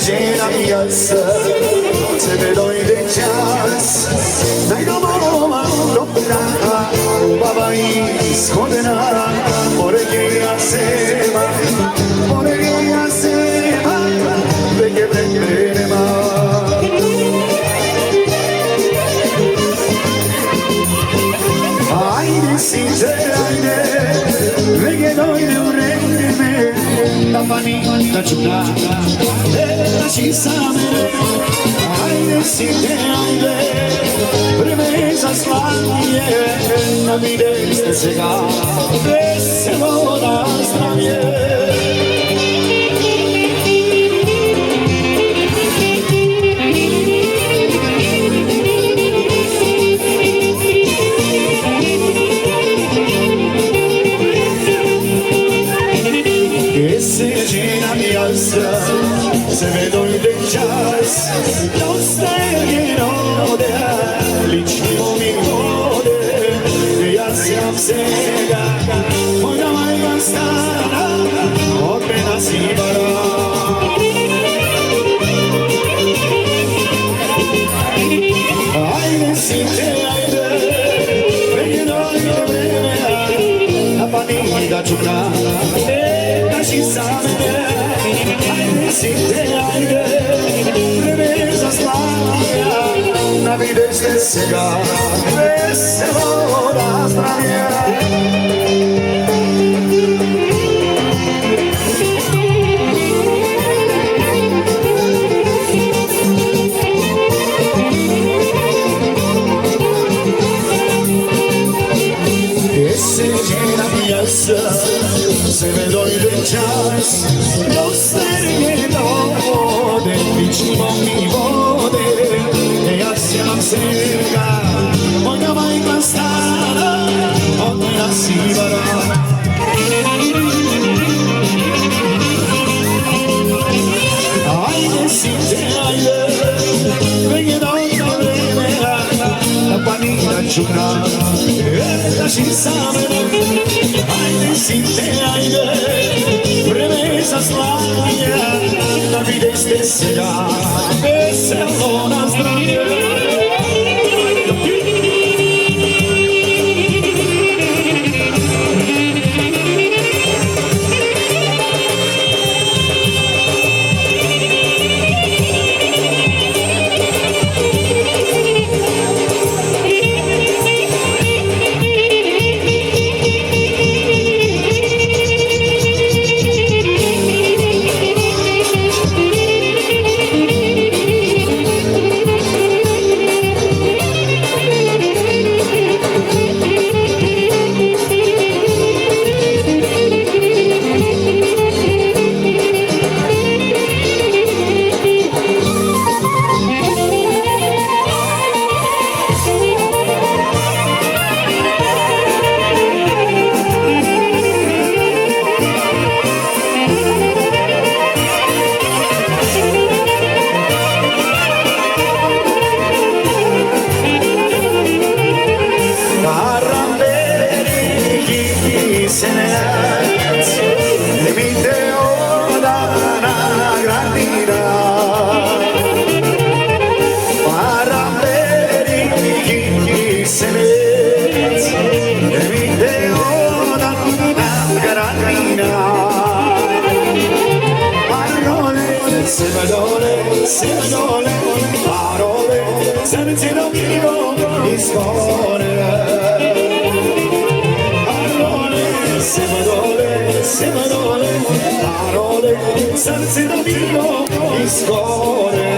žena mi jasa, se me dojde čas. Najdomova dobra, baba ishodna, porege ja sema, brege nema. Ajde sinče, ajde, brege dojde u vreme, da pani da čuna, naši same. Ajde sinče, ajde, vreme za slavije, da vide ste se ga, veselo da zdravije. Se me dojde čas, da ostaje rode, ličnimo mi vode, ja sam svega, moja majka stara, od mena si bara. Ajde sinče, ajde, prije dojde vreme, na pani da čuna, naši same. Sinče, ajde, vreme za slavija, navide ste se ga, veselo da zdravija. Ese žena mi jasa, se me dojde čas, dostaje vode, ličimo mi vode, ja sam svega, moja majka stara, od mena si bara. Ajde sinče, ajde, brege dojde vremena, da pani da čuna, naši same. Ajde sinče, ajde, vreme za slavlje, da vide ste se ga, veselo na zdravlje. Parole, srce do mio iscore. Parole, se dole, parole, srce do mio iscore.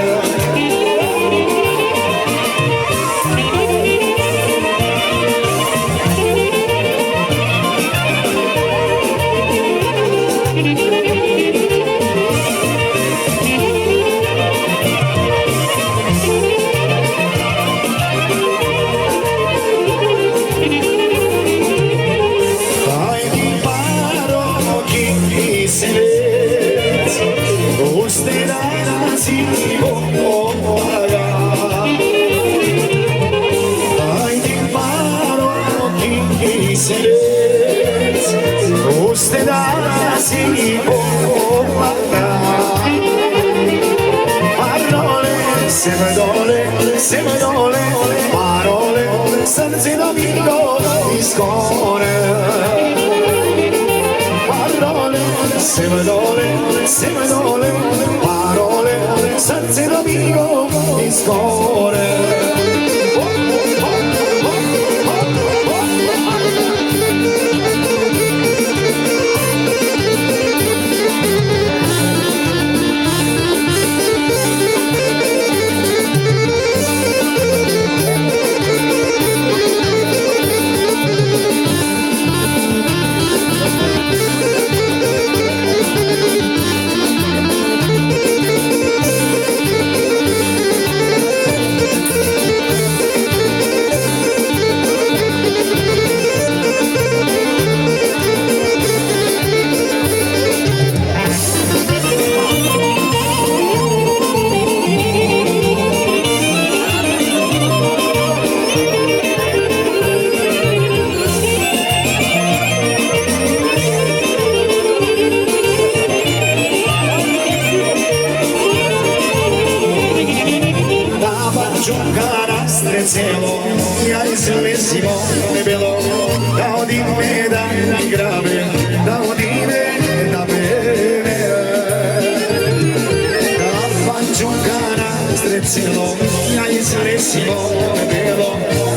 Usted así Seme dole, parole, srce da mio iscore. Parole, seme dole, parole, srce da mio iscore. Giungara strezelo, ja izlezimo nebelo, da odime da grabe, da odime da bebe. Da giungara strezelo, ja izlezimo nebelo,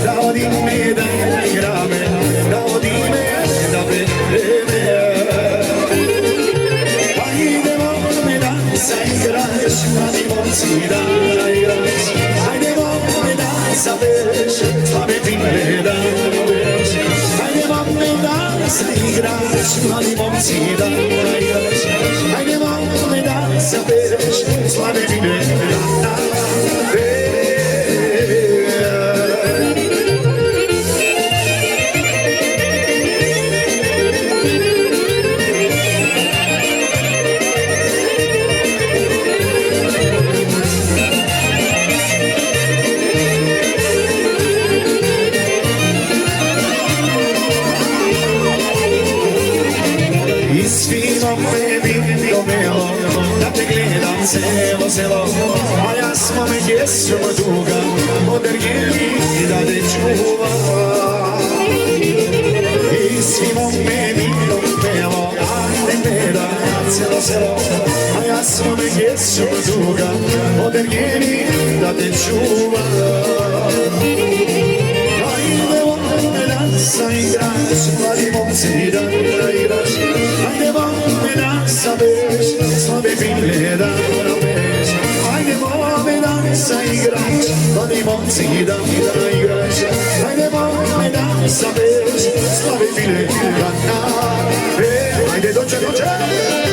da odime da grabe, da odime da bebe. Hajdemo me da se igraš, mladi momci da igraš. Sabes, slabe time da veš. Ajde mame da se igraš, mladi momci da igraš. Ajde mame da sabes, slabe time da veš. Svino me vidio belo, da te gledam celo selo, a ja s mame jesmo duga, od ergeli da te čuva. I svino me vidio belo, da te gledam celo selo, a ja s mame jesmo duga, od ergeli da te čuva. Sa igraš, mladi momci da igraš. Ajde mame da sabeš, slabe bile da veš. Ajde mame da sa igraš, mladi momci da igraš. Ajde mame da sabeš, slabe bile da veš. Ajde dođe, dođe.